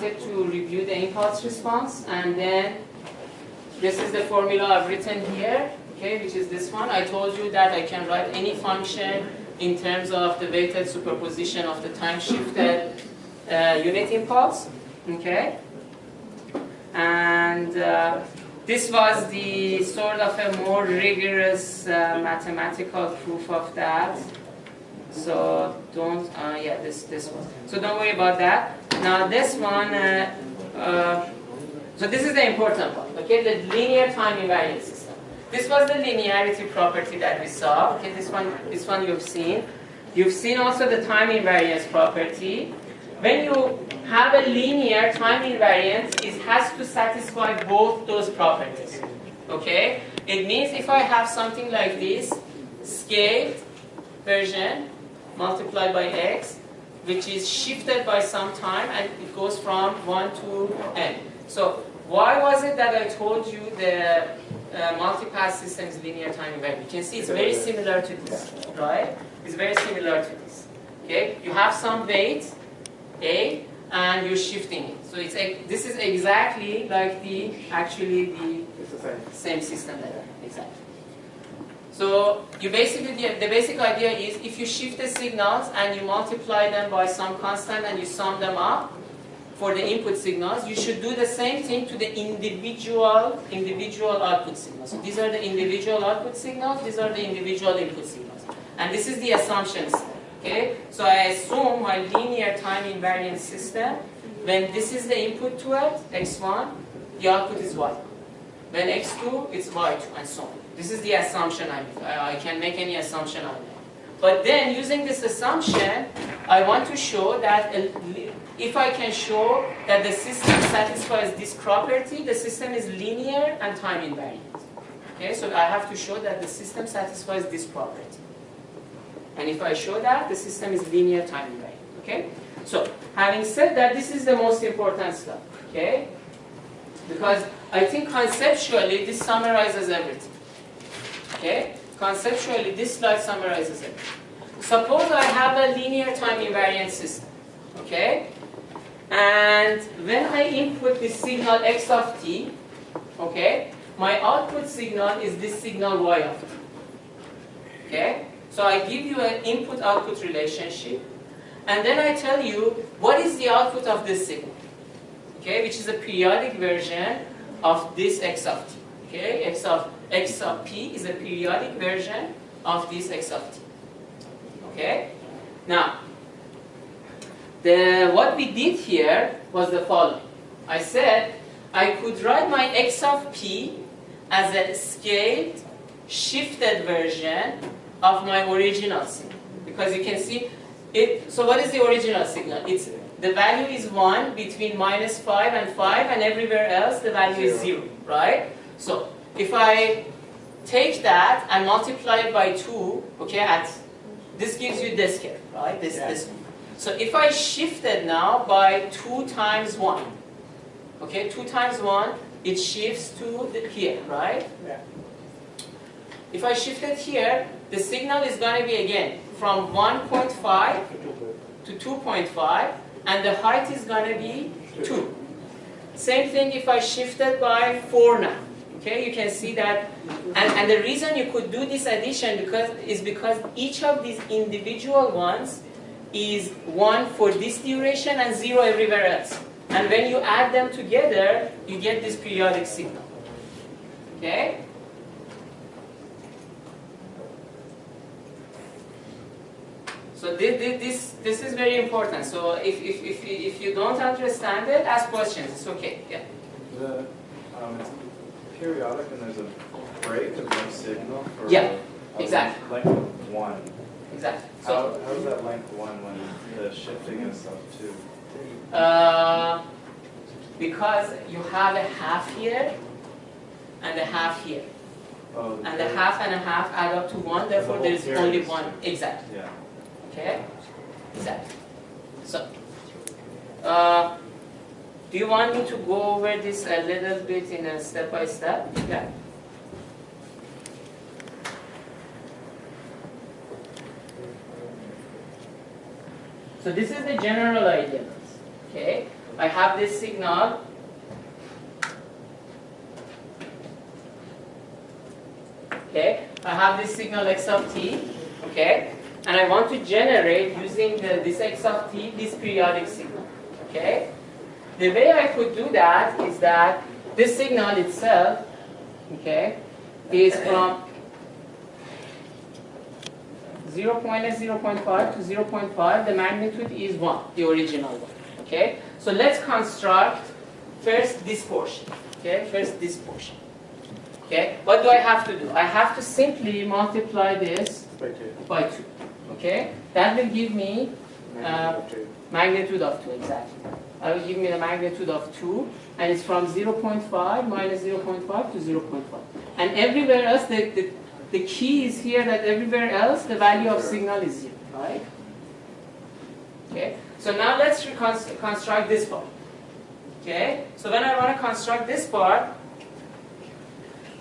to review the impulse response, and then this is the formula I've written here, okay, which is this one. I told you that I can write any function in terms of the weighted superposition of the time-shifted unit impulse, okay? And this was the sort of a more rigorous mathematical proof of that. So don't, yeah, this one. So don't worry about that. Now this one, so this is the important one, okay? The linear time invariant system. This was the linearity property that we saw. Okay, this one you've seen. You've seen also the time invariance property. When you have a linear time invariance, it has to satisfy both those properties. Okay? It means if I have something like this, scaled version multiplied by x, which is shifted by some time, and it goes from 1 to n. So why was it that I told you the multipath system is linear time invariant? You can see it's very similar to this, right? It's very similar to this. Okay? You have some weight, A, and you're shifting it. So it's this is exactly like the same system there. Exactly. So you basically the basic idea is if you shift the signals and you multiply them by some constant and you sum them up for the input signals, you should do the same thing to the individual output signals. So these are the individual output signals, these are the individual input signals. And this is the assumptions. Okay? So I assume my linear time invariant system, when this is the input to it, x1, the output is y. When x2, it's y2, and so on. This is the assumption I make. I can make any assumption I make. But then, using this assumption, I want to show that if I can show that the system satisfies this property, the system is linear and time invariant. Okay? So I have to show that the system satisfies this property. And if I show that, the system is linear time invariant. Okay? So, having said that, this is the most important stuff. Okay? Because I think conceptually, this summarizes everything. Okay? Conceptually, this slide summarizes everything. Suppose I have a linear time invariant system. Okay? And when I input this signal x of t, okay, my output signal is this signal y of t. Okay? So I give you an input-output relationship, and then I tell you what is the output of this signal, okay, which is a periodic version of this x of t. Okay, x of p is a periodic version of this x of t. Okay. Now, what we did here was the following. I said I could write my x of p as a scaled, shifted version of my original signal, because you can see it. So what is the original signal? It's the value is 1 between -5 and 5, and everywhere else the value is 0, right? So if I take that and multiply it by 2, okay, this gives you this here, right? This one. So if I shift it now by 2 times 1, okay, 2 times 1, it shifts to here, right? Yeah. If I shift it here, the signal is going to be again from 1.5 to 2.5, and the height is going to be 2. Same thing if I shift it by 4 now. Okay, you can see that, and the reason you could do this addition is because each of these individual ones is 1 for this duration and 0 everywhere else. And when you add them together, you get this periodic signal. Okay? So this is very important. So if you don't understand it, ask questions. It's okay. Yeah. It's periodic, and there's a break of no signal for exactly. length of 1. Exactly. So how is that length 1 when the shifting is of 2? Because you have a half here and a half here. Oh, and the half and a half add up to 1, therefore there is only 1. Exactly. Yeah. Okay? Exactly. So, do you want me to go over this a little bit in a step-by-step? Yeah. So this is the general idea. Okay? I have this signal. Okay, I have this signal x of t. Okay, and I want to generate using this x of t this periodic signal. Okay, the way I could do that is that this signal itself, okay, is from 0.5 to 0.5. The magnitude is 1, the original one. Okay, so let's construct first this portion. Okay, first this portion. Okay, what do I have to do? I have to simply multiply this by 2. Okay, that will give me magnitude of 2, exactly. That will give me the magnitude of 2, and it's from 0.5 minus 0.5 to 0.5. And everywhere else, the key is here that everywhere else the value of signal is 0, right? Okay, so now let's construct this part. Okay, so when I want to construct this part,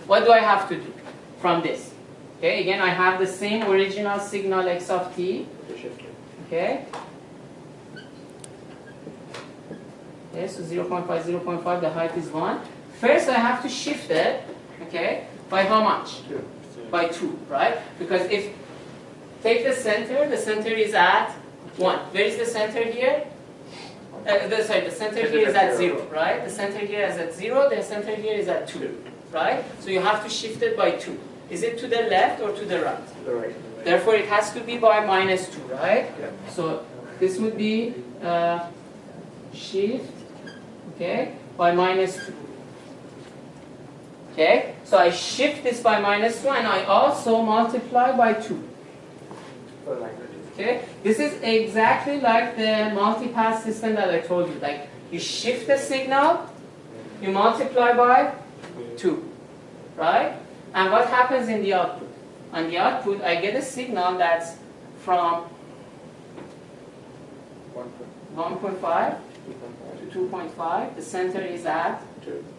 what do I have to do from this? Okay, again I have the same original signal x of t. Okay. Okay, so 0.5, 0.5, the height is 1. First I have to shift it, okay, by how much? 2. By 2, right? Because if, take the center is at 1. Where is the center here? The center here is at 0, right? The center here is at 0, the center here is at 2, right? So you have to shift it by 2. Is it to the left or to the right? To the right. Therefore it has to be by minus 2, right? Yeah. So this would be shift, okay, by minus 2. Okay, so I shift this by minus 2 and I also multiply by 2. Okay, this is exactly like the multipath system that I told you. Like you shift the signal, you multiply by 2, right? And what happens in the output? On the output, I get a signal that's from 1.5 to 2.5. The center is at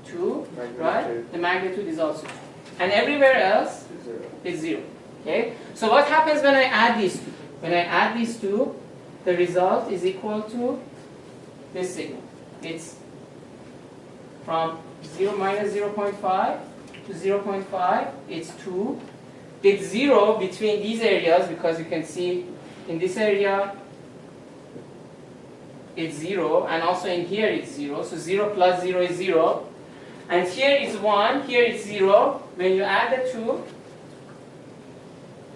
2, right? The magnitude is also 2. And everywhere else is 0. Okay? So what happens when I add these two? When I add these two, the result is equal to this signal. It's from minus 0.5 to 0.5, it's 2. It's 0 between these areas because you can see in this area it's 0, and also in here it's 0. So 0 plus 0 is 0. And here is 1, here is 0. When you add the 2,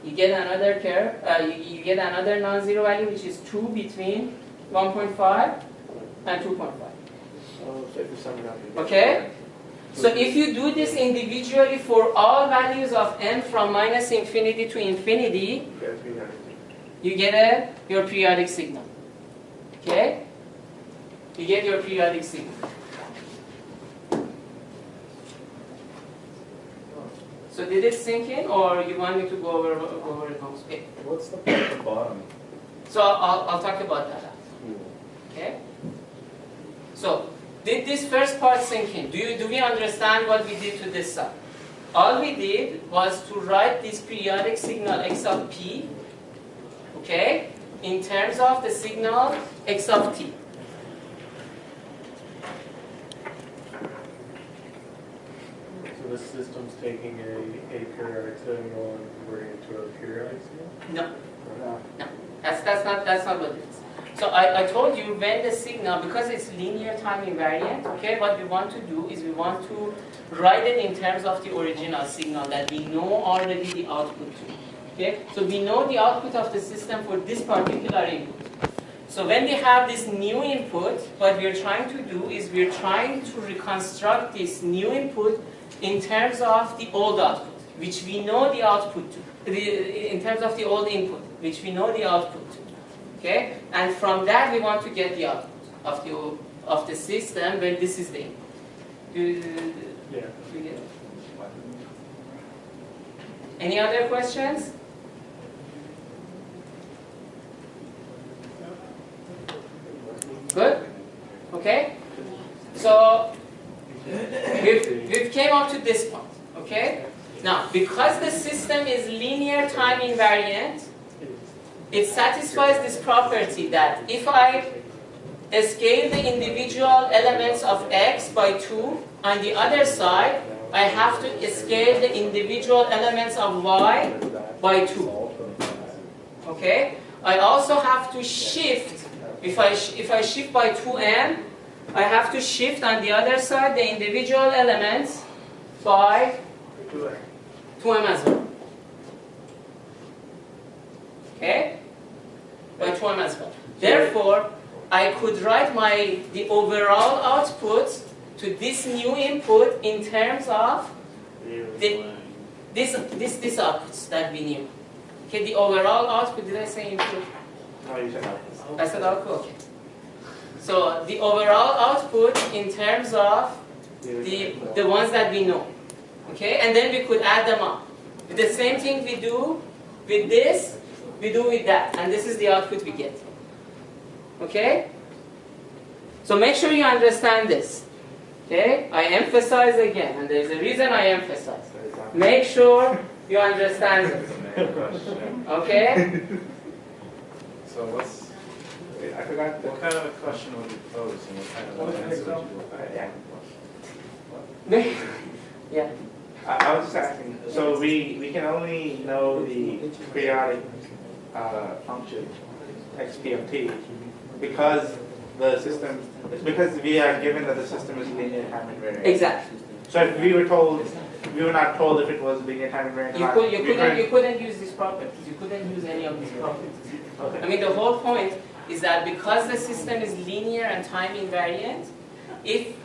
you get another curve, you get another non-zero value, which is 2 between 1.5 and 2.5. Okay? So if you do this individually for all values of n from minus infinity to infinity, you get your periodic signal. Okay? You get your periodic signal. So did it sink in, or you want me to go over it once? Okay. What's the part at the bottom? So I'll talk about that. Okay. So did this first part sink in? Do we understand what we did to this side? All we did was to write this periodic signal x of p, okay, in terms of the signal x of t. So this system's taking a periodic signal and converting it to a periodic signal? No. No. That's not what it is. So I told you when the signal, because it's linear time invariant, okay, what we want to do is we want to write it in terms of the original signal that we know already the output to. Okay? So we know the output of the system for this particular input. So when we have this new input, what we are trying to do is we are trying to reconstruct this new input in terms of the old output, which we know the output to. In terms of the old input, which we know the output to. Okay? And from that we want to get the output of the system when this is the input. Yeah. Any other questions? Good? Okay? So we've came up to this point. Okay? Now, because the system is linear time invariant, it satisfies this property that if I scale the individual elements of x by 2. On the other side, I have to scale the individual elements of y by 2. Okay? I also have to shift, if I shift by 2m, I have to shift on the other side the individual elements by 2m as well. Okay? By 2m as well. Therefore, I could write the overall output to this new input in terms of this outputs that we knew. Okay, the overall output, did I say input? No, you said output. I said output, okay. So the overall output in terms of the ones that we know. Okay, and then we could add them up. The same thing we do with this, we do with that. And this is the output we get. Okay? So make sure you understand this. Okay? I emphasize again, and there's a reason I emphasize. Make sure you understand this. Okay? So what's... Wait, I forgot. What kind of a question would you pose and what kind of an answer would you Yeah. I was just asking, so we can only know the periodic function xp of t because the system, because we are given that the system is linear time invariant. Exactly. So if we were told, we were not told if it was linear time invariant. You couldn't use these properties. You couldn't use any of these properties. Okay. I mean, the whole point is that because the system is linear and time invariant, if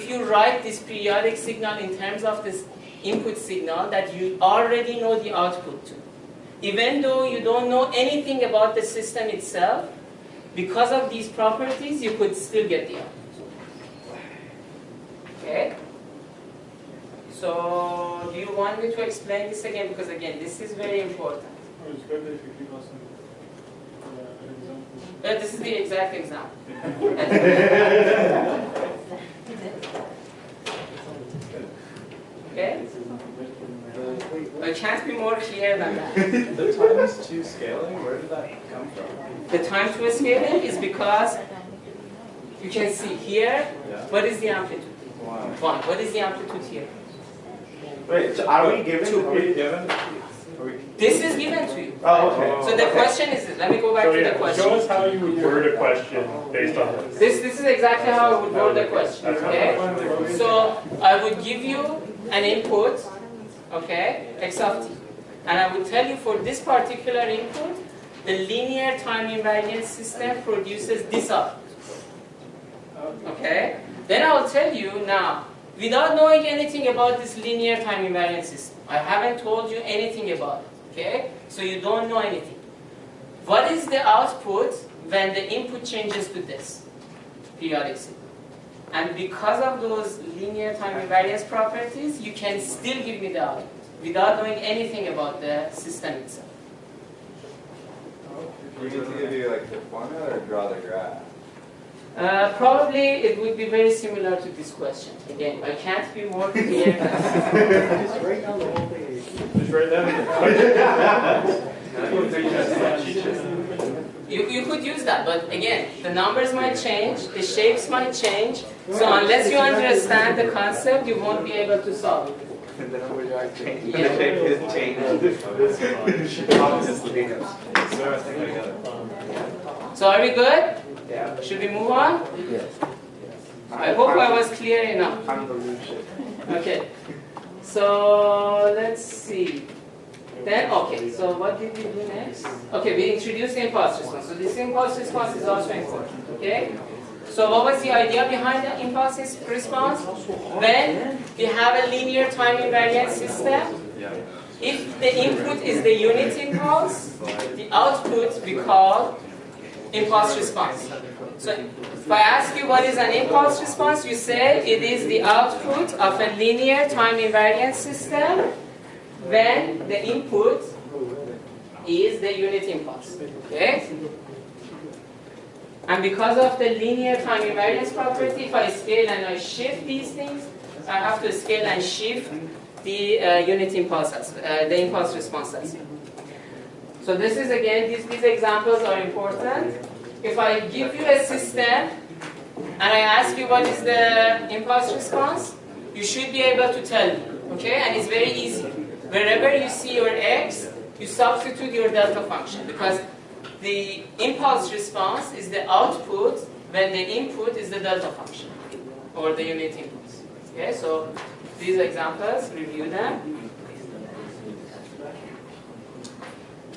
you write this periodic signal in terms of this input signal that you already know the output to, even though you don't know anything about the system itself, because of these properties, you could still get the output. Okay? So, do you want me to explain this again? Because again, this is very important. It's better if you give us an example. This is the exact example. Okay? I can't be more clear than that. The times 2 scaling, where did that come from? The time to scaling is because you can see here, what is the amplitude? 1. What is the amplitude here? Wait, so are we given? Are we given? This is given to you. Oh, okay. So the question is this. Let me go back to the question. Show us how you would word a question based on this. This is exactly how I would word the question. Okay? So I would give you an input, okay, x of t. And I would tell you for this particular input, the linear time invariant system produces this output. Okay? Then I will tell you now, without knowing anything about this linear time invariant system, I haven't told you anything about it. Okay? So you don't know anything. What is the output when the input changes to this periodic signal? And because of those linear time invariance properties, you can still give me the output without knowing anything about the system itself. Do you need to give you like the formula or draw the graph? Probably it would be very similar to this question. Again, I can't be more clear. Just write down the whole thing. Just write down You could use that, but again, the numbers might change, the shapes might change, so unless you understand the concept, you won't be able to solve it. The numbers are changing. Yeah. The shape is changing. So are we good? Yeah. Should we move on? Yes. I hope I was clear enough. Convolution. Okay. So let's see. Then, okay, so what did we do next? Okay, we introduced the impulse response. So this impulse response is also important, okay? So what was the idea behind the impulse response? When we have a linear time invariant system, if the input is the unit impulse, the output we call impulse response. So if I ask you what is an impulse response, you say it is the output of a linear time invariant system when the input is the unit impulse. Okay? And because of the linear time invariance property, if I scale and I shift these things, I have to scale and shift the unit impulses, the impulse responses. So this is again, these examples are important. If I give you a system and I ask you what is the impulse response, you should be able to tell me, okay? And it's very easy. Wherever you see your x, you substitute your delta function, because the impulse response is the output when the input is the delta function, or the unit impulse. Okay, so these examples, review them.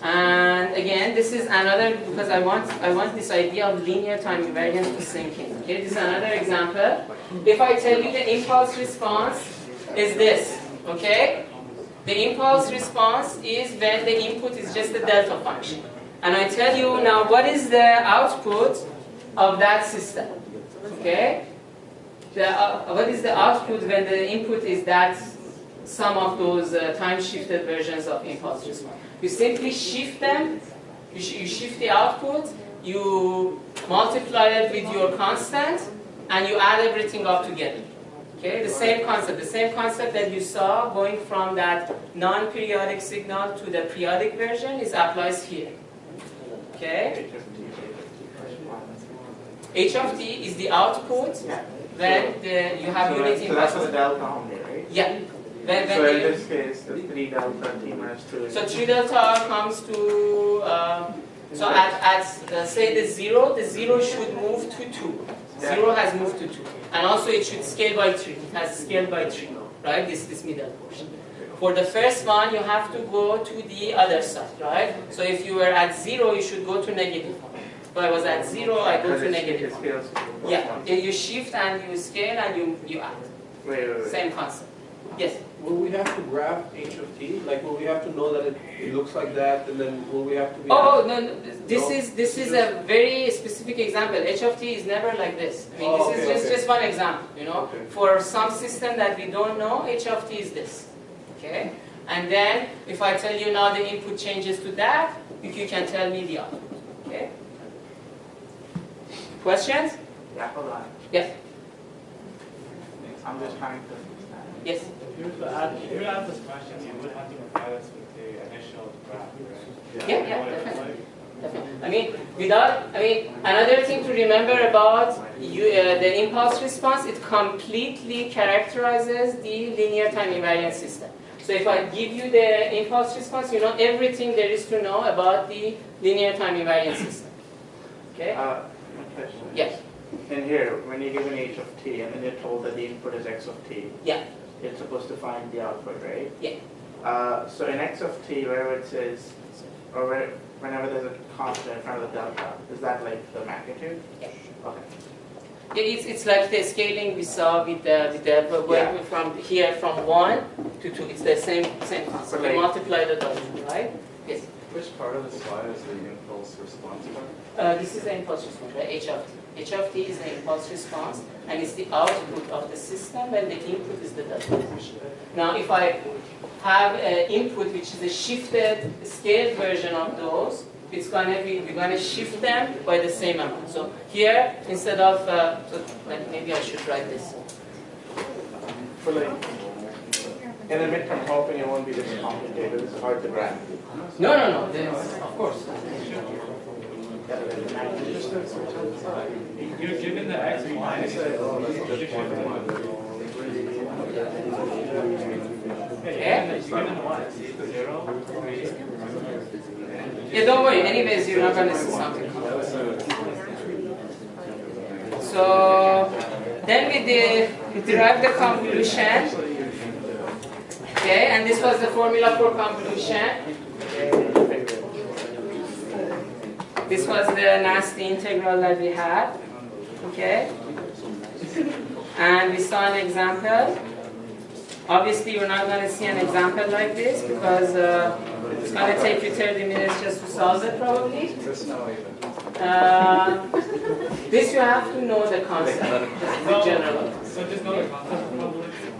And again, this is another, because I want this idea of linear time invariance to sink in. Okay, this is another example. If I tell you the impulse response is this, okay? The impulse response is when the input is just the delta function. And I tell you now what is the output of that system, okay? What is the output when the input is that sum of those time-shifted versions of impulse response? You simply shift them, you shift the output, you multiply it with your constant, and you add everything up together. Okay, the same concept that you saw going from that non-periodic signal to the periodic version applies here. Okay? H of t is the output when you have unit impulse. So that's for the delta only, right? Yeah. When So in this case, the 3 delta t minus 2. So 3 delta r comes to, so at say the 0 should move to 2. 0 has moved to 2. And also it should scale by 3. It has scaled by 3, right? This middle portion. For the first one, you have to go to the other side, right? So if you were at 0, you should go to negative 1. If I was at 0, I go to negative 1. Yeah, you shift and you scale and you add. Wait. Same concept. Yes? Will we have to graph h of t? Like, will we have to know that it looks like that, and then will we have to be... Oh, no, this is a very specific example. H of t is never like this. I mean, this is just one example, you know. Okay. For some system that we don't know, H of t is this. Okay? And then, if I tell you now the input changes to that, you can tell me the output. Okay? Questions? Yeah, hold on. Yes? I'm just trying to... Yes? If you were to ask this question, you would have to provide us with the initial graph, right? Yeah, definitely. I mean, another thing to remember about the impulse response, it completely characterizes the linear time invariant system. So if I give you the impulse response, you know everything there is to know about the linear time invariant system. Okay? My question. Yes. In here, when you give an h of t and then you're told that the input is x of t, Yeah. it's supposed to find the output, right? Yeah. So in x of t, wherever it says, or whenever there's a constant in front of the delta, is that like the magnitude? Yeah. Okay. Yeah, it's like the scaling we saw with the going from here from 1 to 2. It's the same concept. We multiply the delta, right? Yes. Which part of the slide is the impulse response part? This is the impulse response, right? H of t. H of t is the impulse response, and it's the output of the system, and the input is the delta function. Now, if I have an input which is a shifted, scaled version of those, it's gonna be, we're gonna shift them by the same amount. So here, instead of, maybe I should write this. For like, in the midterm, hoping it won't be this complicated. It's hard to graph. No. Of course. You're given the x minus Yeah, don't worry. Anyways, you're not going to see something complicated. So then we derive the convolution. Okay, and this was the formula for convolution. This was the nasty integral that we had. Okay, and we saw an example. Obviously, you're not going to see an example like this because it's going to take you 30 minutes just to solve it, probably. This you have to know the concept, the general. So just know the concept of convolution.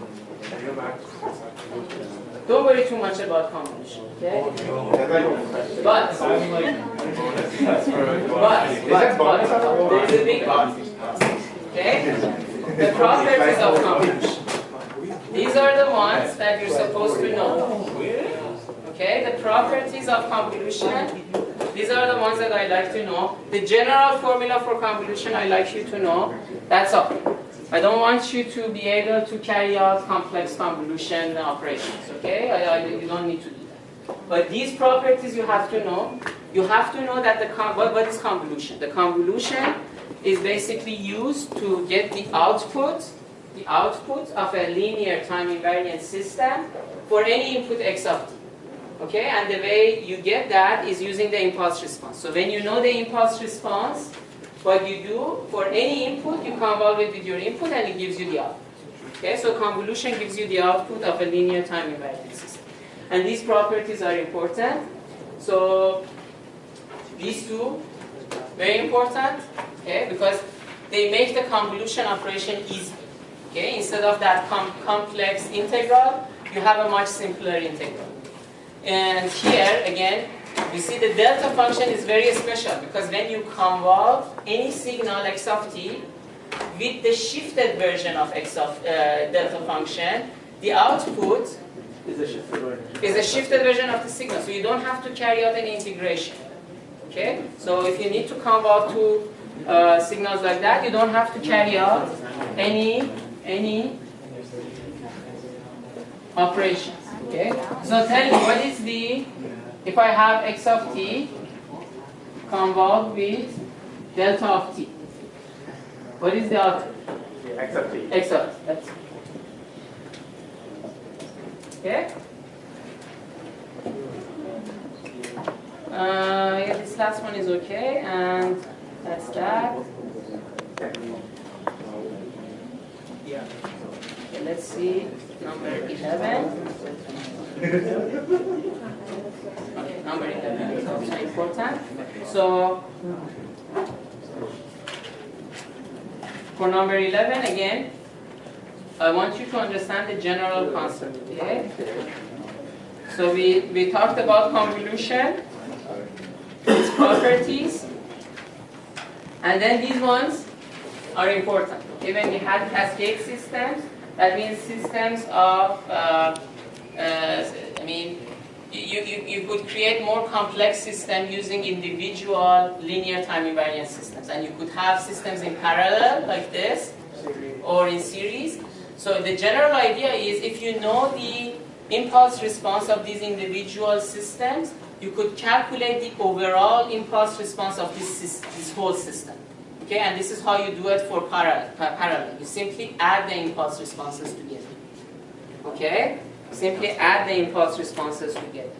Don't worry too much about convolution, okay? But there's a big but. Okay? The properties of convolution. These are the ones that you're supposed to know. Okay? The properties of convolution. These are the ones that I like to know. The general formula for convolution I like you to know. That's all. I don't want you to be able to carry out complex convolution operations, okay? You don't need to do that. But these properties you have to know. You have to know that what is convolution? The convolution is basically used to get the output of a linear time invariant system for any input x of t. Okay, and the way you get that is using the impulse response. So when you know the impulse response, what you do for any input, you convolve it with your input and it gives you the output. Okay, so convolution gives you the output of a linear time invariant system. And these properties are important. So these two, very important, okay, because they make the convolution operation easy. Okay, instead of that complex integral, you have a much simpler integral. And here, again, you see the delta function is very special because when you convolve any signal x of t with the shifted version of x of delta function, the output Is a shifted version. is a shifted version of the signal. So you don't have to carry out any integration. Okay? So if you need to convolve two signals like that, you don't have to carry out any operations. Okay? So tell me, what is if I have x of t convolved with delta of t, what is the output? X of t. X of t. That's it. Okay? Yeah, this last one is okay, and that's that. Yeah. Okay, let's see number 11. Okay, number 11 is also important. So, for number 11, again, I want you to understand the general concept. Okay? So we talked about convolution, its properties, and then these ones are important. Okay, when we had cascade systems, that means systems of, you could create more complex systems using individual linear time invariant systems, and you could have systems in parallel like this, or in series. So the general idea is if you know the impulse response of these individual systems, you could calculate the overall impulse response of this whole system. Okay, and this is how you do it for parallel. You simply add the impulse responses together. Okay, simply add the impulse responses together.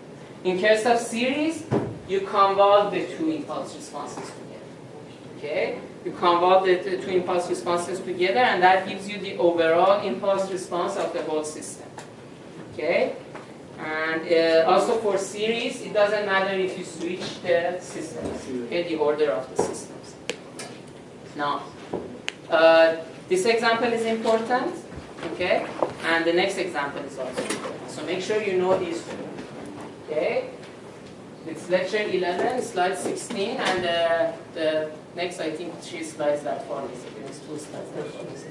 In case of series, you convolve the two impulse responses together. Okay, you convolve the two impulse responses together, and that gives you the overall impulse response of the whole system. Okay, and also for series, it doesn't matter if you switch the systems, okay, the order of the systems. Now, this example is important, okay, and the next example is also important. So make sure you know these two, okay. It's lecture 11, slide 16, and the next, I think, 3 slides that follows. There's 2 slides that follows.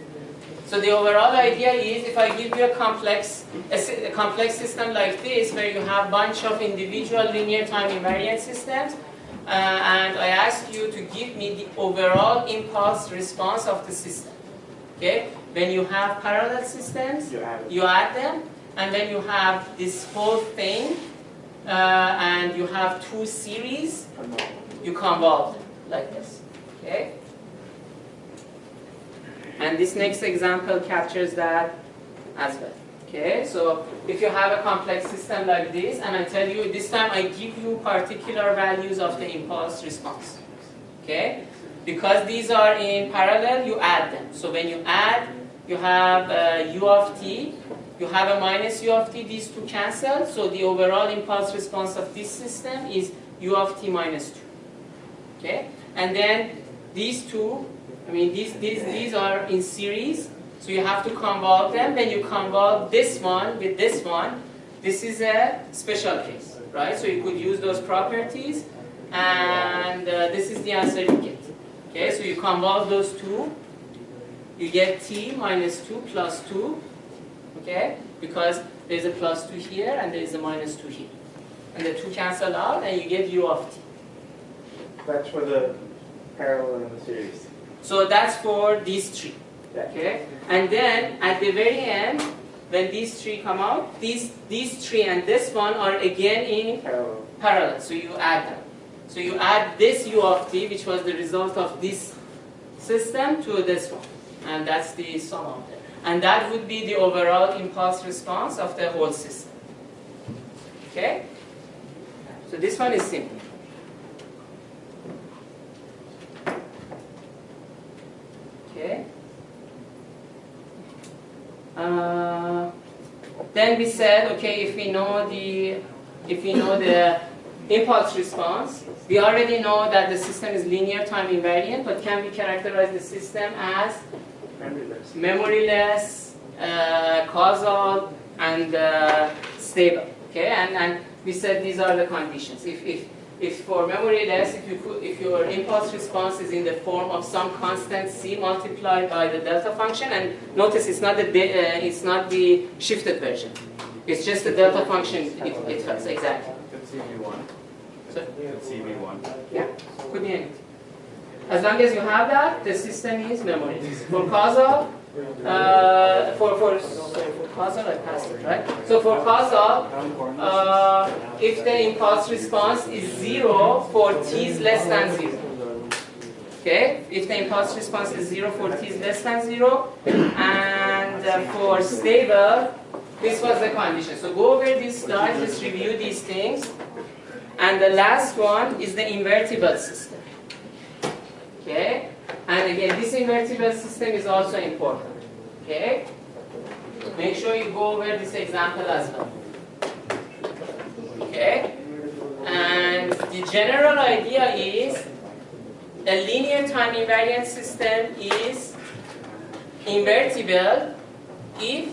So the overall idea is, if I give you a complex system like this, where you have a bunch of individual linear time invariant systems, and I ask you to give me the overall impulse response of the system. Okay? When you have parallel systems, you add them, and when you have this whole thing, and you have 2 series, you convolve them like this. Okay? And this next example captures that as well. Okay, so if you have a complex system like this, and I tell you this time I give you particular values of the impulse response. Okay, because these are in parallel, you add them. So when you add, you have u of t, you have a minus u of t, these two cancel, so the overall impulse response of this system is u of t minus 2. Okay, and then these two, these are in series, so you have to convolve them. When you convolve this one with this one, this is a special case, right? So you could use those properties, and this is the answer you get. Okay, so you convolve those two, you get t minus 2 plus 2, okay? Because there's a plus 2 here and there's a minus 2 here. And the 2 cancel out and you get u of t. That's for the parallel and the series. So that's for these three. Okay? And then at the very end, when these three come out, these three and this one are again in parallel. So you add them. So you add this u of t, which was the result of this system, to this one. And that's the sum of them. And that would be the overall impulse response of the whole system. Okay? So this one is simple. Okay? Then we said, okay, if we know the impulse response, we already know that the system is linear time invariant, but can we characterize the system as memoryless, causal, and stable? Okay, and we said these are the conditions. If for memoryless, if your impulse response is in the form of some constant c multiplied by the delta function, and notice it's not the shifted version. It's just the delta function it has, exactly. It's CV1. So, It's CV1. yeah, could be anything. As long as you have that, the system is memoryless. For causal, for causal, I passed it, right? So for causal, if the impulse response is 0 for t is less than 0. Okay? If the impulse response is 0 for t is less than 0, and for stable, this was the condition. So go over these slides, just review these things. And the last one is the invertible system. Okay? And again, this invertible system is also important. Okay? Make sure you go over this example as well. Okay? And the general idea is a linear time invariant system is invertible if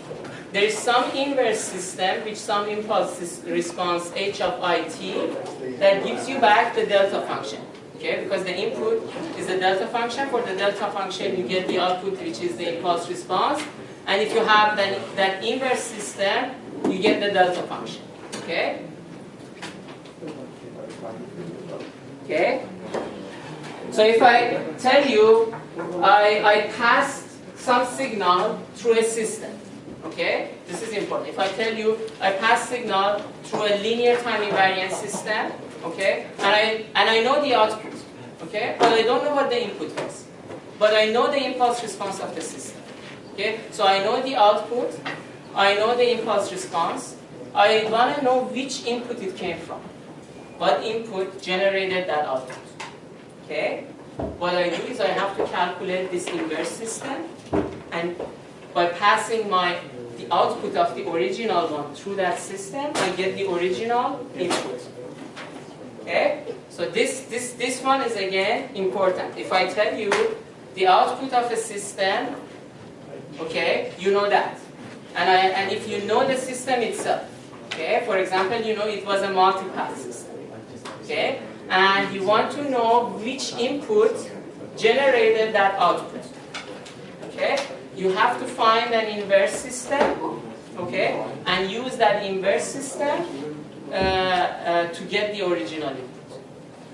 there is some inverse system with some impulse response h of it that gives you back the delta function. Okay, because the input is the delta function. For the delta function, you get the output, which is the impulse response. And if you have that inverse system, you get the delta function. Okay? Okay? So if I tell you I passed some signal through a system, okay? This is important. If I tell you I pass signal through a linear time invariant system, okay, and I know the output, okay, but I don't know what the input is. But I know the impulse response of the system, okay. So I know the output, I know the impulse response. I want to know which input it came from. What input generated that output, okay. What I do is I have to calculate this inverse system, and by passing the output of the original one through that system, I get the original input. Okay? So this one is again important. If I tell you the output of a system, okay, you know that. And if you know the system itself, okay, for example, you know it was a multipath system, okay, and you want to know which input generated that output, okay, you have to find an inverse system, okay, and use that inverse system to get the original input.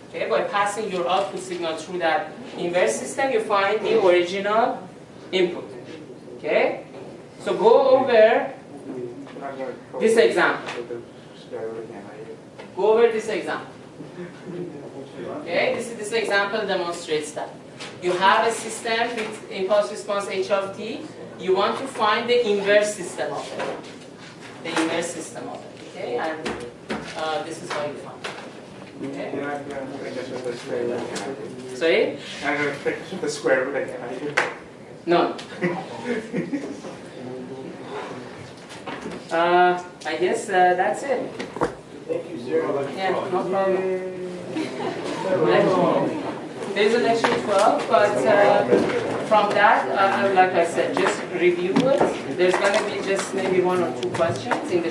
Okay, by passing your output signal through that inverse system, you find the original input. Okay, so go over this example. Go over this example. Okay, this example demonstrates that. You have a system with impulse response h of t. You want to find the inverse system of it. The inverse system of it. Okay, and this is how you find it. Okay. Sorry? I'm going to pick the square root again. No. I guess that's it. Thank you, sir. Yeah, no problem. There's a lecture 12, but from that, like I said, just review it. There's going to be just maybe 1 or 2 questions in the